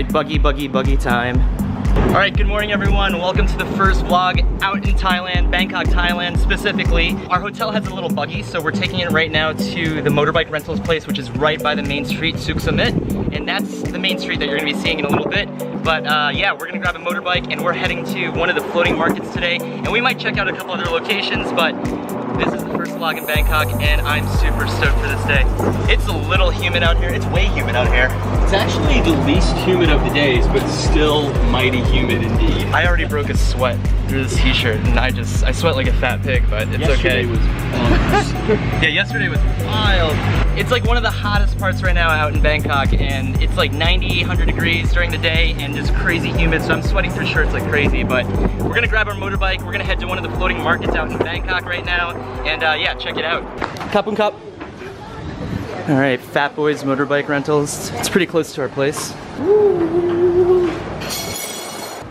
right, buggy time. All right, good morning everyone. Welcome to the first vlog out in Thailand, Bangkok, Thailand specifically. Our hotel has a little buggy, so we're taking it right now to the motorbike rentals place, which is right by the main street, Suk Summit. And that's the main street that you're gonna be seeing in a little bit. But yeah, we're gonna grab a motorbike and we're heading to one of the floating markets today. And we might check out a couple other locations, but this is the first vlog in Bangkok and I'm super stoked for this day. It's a little humid out here. It's way humid out here. It's actually the least humid of the days, but still mighty humid indeed. I already broke a sweat through this t-shirt and I sweat like a fat pig, but it's yesterday okay. Was Yeah, yesterday was wild. It's like one of the hottest parts right now out in Bangkok, and it's like 90, 100 degrees during the day and just crazy humid, so I'm sweating through shirts like crazy. But we're gonna grab our motorbike, we're gonna head to one of the floating markets out in Bangkok right now, and yeah, check it out. Cup and cup. All right, Fat Boys Motorbike Rentals. It's pretty close to our place.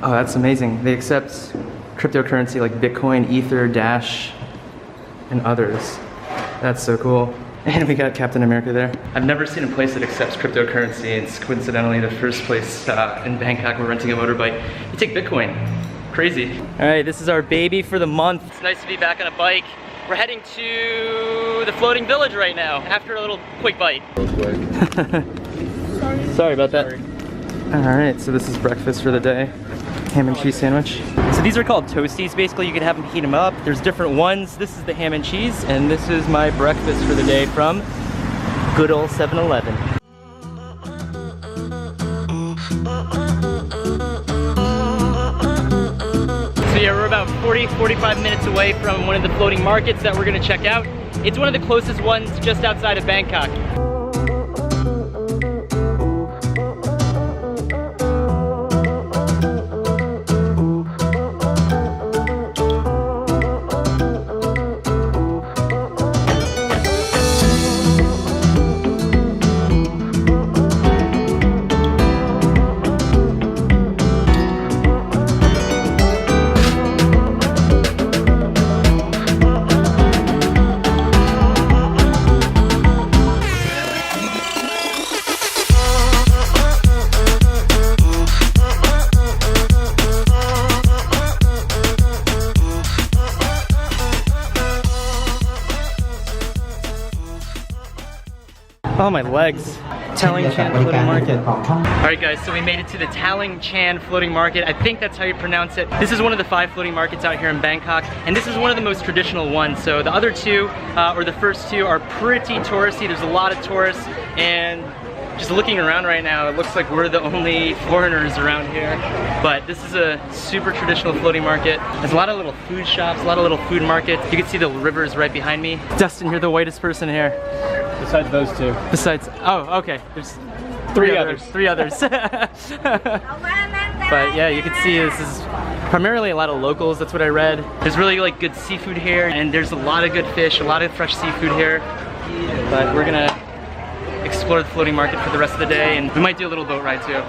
Oh, that's amazing. They accept cryptocurrency like Bitcoin, Ether, Dash, and others. That's so cool. And we got Captain America there. I've never seen a place that accepts cryptocurrency. It's coincidentally the first place in Bangkok we're renting a motorbike. You take Bitcoin. Crazy. All right, this is our baby for the month. It's nice to be back on a bike. We're heading to the floating village right now after a little quick bite. Sorry about that. All right, so this is breakfast for the day. Ham and cheese sandwich. So these are called toasties. Basically, you can have them, heat them up. There's different ones. This is the ham and cheese, and this is my breakfast for the day from good old 7-Eleven. So yeah, we're about 40-45 minutes away from one of the floating markets that we're gonna check out. It's one of the closest ones just outside of Bangkok. Oh, my legs. Taling Chan Floating Market. Alright guys, so we made it to the Taling Chan Floating Market. I think that's how you pronounce it. This is one of the 5 floating markets out here in Bangkok, and this is one of the most traditional ones. So the other 2, or the first 2, are pretty touristy. There's a lot of tourists, and just looking around right now, it looks like we're the only foreigners around here. But this is a super traditional floating market. There's a lot of little food shops, a lot of little food markets. You can see the rivers right behind me. Dustin, you're the whitest person here. Besides those 2. Besides, oh, okay. There's 3 others. 3 others. But yeah, you can see this is primarily a lot of locals. That's what I read. There's really like good seafood here, and there's a lot of good fish, a lot of fresh seafood here. But we're gonna explore the floating market for the rest of the day, and we might do a little boat ride too.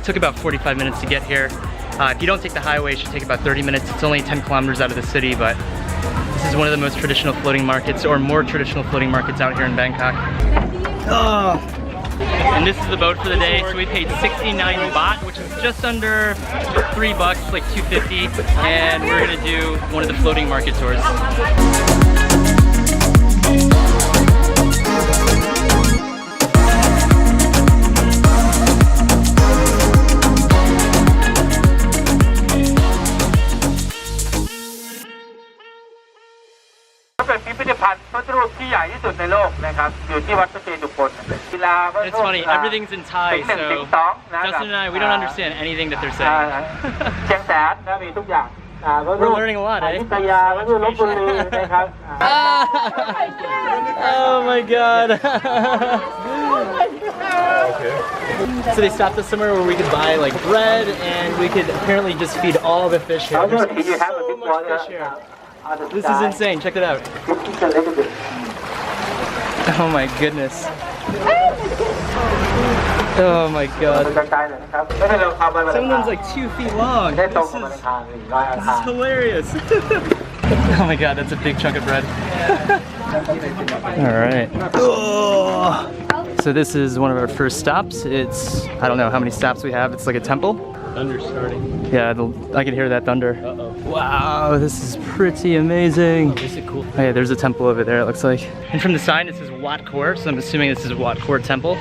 Took about 45 minutes to get here. If you don't take the highway, it should take about 30 minutes. It's only 10 kilometers out of the city, but this is one of the most traditional floating markets, or more traditional floating markets out here in Bangkok. Oh. And this is the boat for the day. So we paid 69 baht, which is just under $3, like 250, and we're gonna do one of the floating market tours. ที่ใหญ่ที่สุดในโลกนะครับอยู่ที่วัดพระเจดุพนกีฬา It's funny, everything's in Thai, so Justin and I, we don't understand anything that they're saying. เชียงแสนนะมีทุกอย่าง We're learning a lot, eh? อยุธยาก็คือลพบุรีนะครับ Oh my god. So they stopped us somewhere where we could buy like bread and we could apparently just feed all the fish here. There's so much fish here. This is insane, check it out. Oh my goodness. Oh my god. Some of them's like 2 feet long. This is hilarious. Oh my god, that's a big chunk of bread. Alright. Oh. So this is one of our first stops. It's, I don't know how many stops we have. It's like a temple. Thunder's starting. Yeah, I can hear that thunder. Uh-oh. Wow, this is pretty amazing. Is it cool? Oh yeah, there's a temple over there, it looks like. And from the sign, it says Wat Khor, so I'm assuming this is Wat Khor Temple.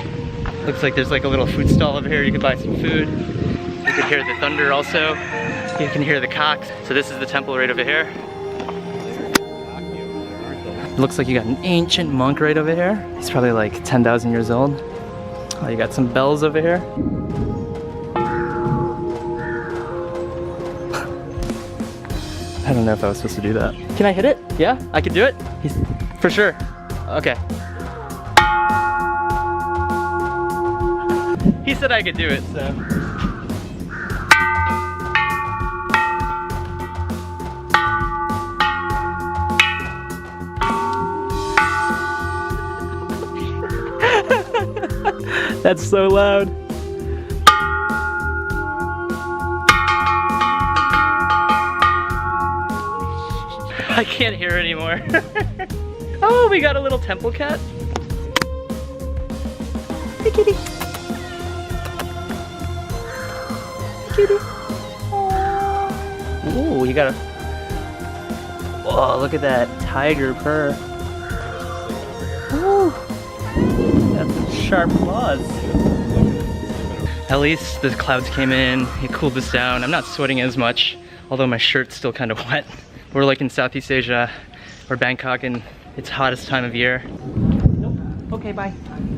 Looks like there's like a little food stall over here. You could buy some food. You can hear the thunder also. You can hear the cocks. So this is the temple right over here. Looks like you got an ancient monk right over here. He's probably like 10,000 years old. Oh, you got some bells over here. I don't know if I was supposed to do that. Can I hit it? Yeah, I could do it? For sure. Okay. He said I could do it, so. That's so loud. I can't hear anymore. Oh, we got a little temple cat. Hey, kitty. Kitty. Oh, you got a. Oh, look at that tiger purr. Oh, that's some sharp claws. At least the clouds came in. It cooled us down. I'm not sweating as much, although my shirt's still kind of wet. We're like in Southeast Asia. We're Bangkok and it's hottest time of year. Nope. Okay, bye.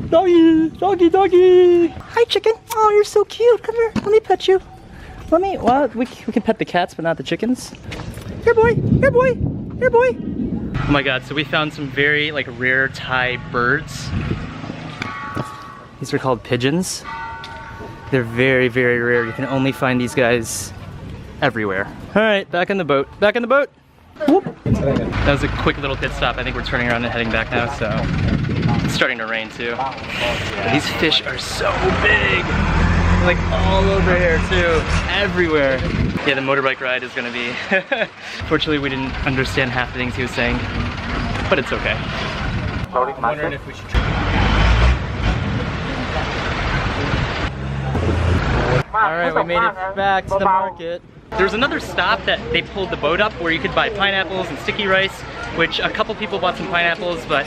Doggy, doggy, doggy. Hi, chicken. Oh, you're so cute. Come here. Let me pet you. Let me. Well, we can pet the cats, but not the chickens. Here, boy. Here, boy. Here, boy. Oh my God. So we found some very like rare Thai birds. These are called pigeons. They're very, very rare. You can only find these guys everywhere. All right, back in the boat. Back in the boat. Whoop. That was a quick little pit stop. I think we're turning around and heading back now, so it's starting to rain too. But these fish are so big. Like all over here too, everywhere. Yeah, the motorbike ride is gonna be, fortunately we didn't understand half the things he was saying, but it's okay. I'm wondering if we should try. Alright, we made it back to the market. There's another stop that they pulled the boat up where you could buy pineapples and sticky rice, which a couple people bought some pineapples, but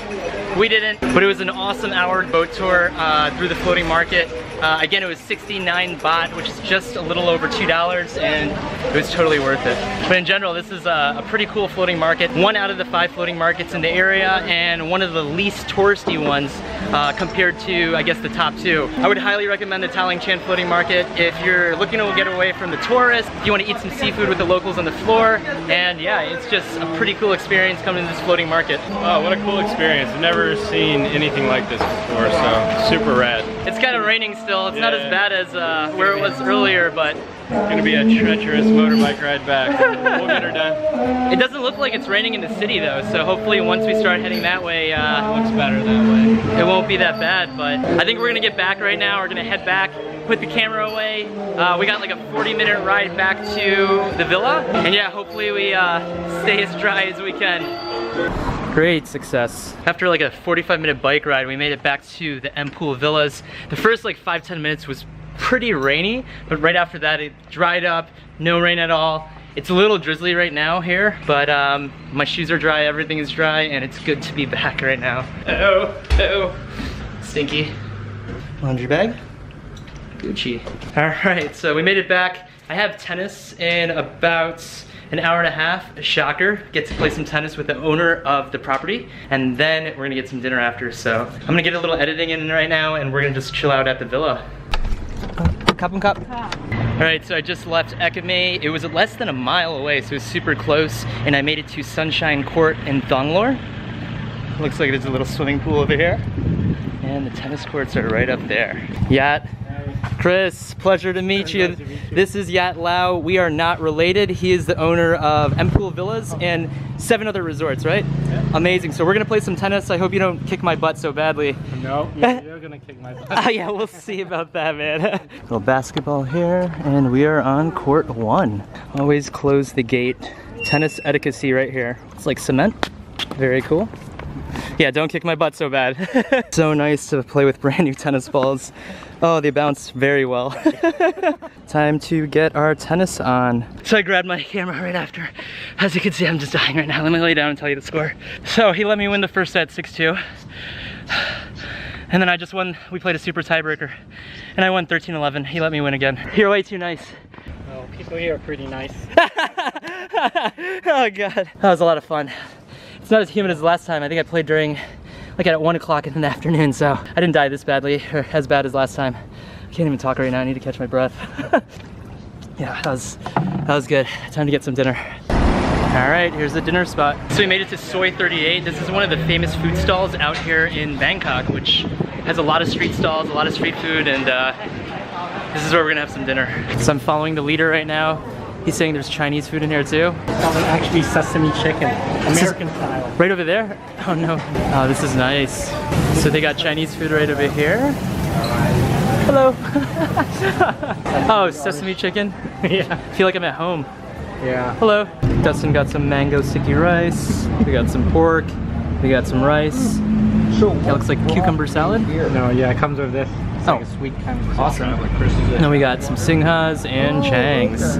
we didn't. But it was an awesome hour boat tour through the floating market. Again, it was 69 baht, which is just a little over $2, and it was totally worth it. But in general, this is a pretty cool floating market. One out of the 5 floating markets in the area, and one of the least touristy ones compared to, I guess, the top 2. I would highly recommend the Thailand Chan floating market if you're looking to get away from the tourists, if you want to eat some seafood with the locals on the floor, and yeah, it's just a pretty cool experience coming to this floating market. Oh, what a cool experience. I've never seen anything like this before, so super rad. It's kind of raining still. It's not as bad as where it was earlier, but it's gonna be a treacherous motorbike ride back. We'll get her done. It doesn't look like it's raining in the city though, so hopefully once we start heading that way, it looks better that way. It won't be that bad, but I think we're gonna get back right now. We're gonna head back, put the camera away. We got like a 40-minute ride back to the villa, and yeah, hopefully we stay as dry as we can. Great success. After like a 45-minute bike ride, we made it back to the M Pool Villas. The first like 5-10 minutes was pretty rainy, but right after that it dried up, no rain at all. It's a little drizzly right now here, but my shoes are dry, everything is dry, and it's good to be back right now. Uh-oh, stinky. Laundry bag, Gucci. All right, so we made it back. I have tennis in about an hour and a half, a shocker, get to play some tennis with the owner of the property, and then we're gonna get some dinner after. So I'm gonna get a little editing in right now, and we're gonna just chill out at the villa. Cup and cup. All right, so I just left Ekame. It was less than a mile away, so it was super close, and I made it to Sunshine Court in Thonglor. Looks like there's a little swimming pool over here, and the tennis courts are right up there. Yat, Chris, pleasure to meet you. This is Yat Lau. We are not related. He is the owner of M-Pool Villas and 7 other resorts, right? Yeah. Amazing. So we're gonna play some tennis. I hope you don't kick my butt so badly. No, you're gonna kick my butt. Yeah, we'll see about that, man. Little basketball here, and we are on court 1. Always close the gate. Tennis etiquette right here. It's like cement. Very cool. Yeah, don't kick my butt so bad. So nice to play with brand new tennis balls. Oh, they bounce very well. Time to get our tennis on. So I grabbed my camera right after. As you can see, I'm just dying right now. Let me lay down and tell you the score. So he let me win the first set 6-2. And then I just won, we played a super tiebreaker. And I won 13-11. He let me win again. You're way too nice. Oh, people here are pretty nice. Oh God, that was a lot of fun. It's not as humid as the last time. I think I played during, like at 1 o'clock in the afternoon, so I didn't die this badly, or as bad as last time. I can't even talk right now, I need to catch my breath. Yeah, that was good. Time to get some dinner. All right, here's the dinner spot. So we made it to Soy 38. This is one of the famous food stalls out here in Bangkok, which has a lot of street stalls, a lot of street food, and this is where we're gonna have some dinner. So I'm following the leader right now. He's saying there's Chinese food in here too. Actually sesame chicken, American style. Right over there? Oh no. Oh, this is nice. So they got Chinese food right over here. Hello. Oh, sesame chicken? Yeah. I feel like I'm at home. Yeah. Hello. Dustin got some mango sticky rice. We got some pork. We got some rice. That looks like cucumber salad. No, yeah, it comes with this. It's Oh, like a sweet kind of awesome. And then we got some singhas and changs.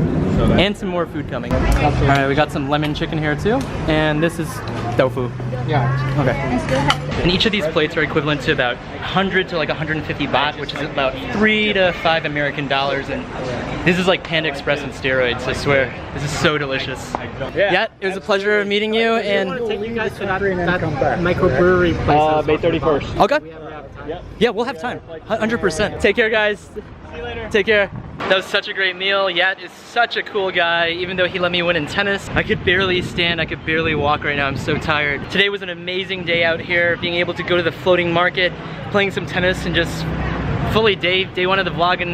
And some more food coming. All right, we got some lemon chicken here too. And this is tofu. Yeah. Okay. And each of these plates are equivalent to about 100 to like 150 baht, which is about $3 to $5 American dollars. And this is like Panda Express on steroids, I swear. This is so delicious. Yeah, it was a pleasure meeting you. And I want to take you guys to that microbrewery place. May 31st. okay. Yeah, we'll have time. 100%. Take care, guys. See you later. Take care. That was such a great meal. Yat is such a cool guy, even though he let me win in tennis. I could barely stand, I could barely walk right now. I'm so tired. Today was an amazing day out here, being able to go to the floating market, playing some tennis, and just fully day 1 of the vlog in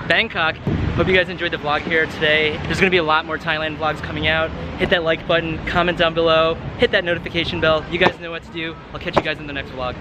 Bangkok. Hope you guys enjoyed the vlog here today. There's gonna be a lot more Thailand vlogs coming out. Hit that like button, comment down below, hit that notification bell. You guys know what to do. I'll catch you guys in the next vlog.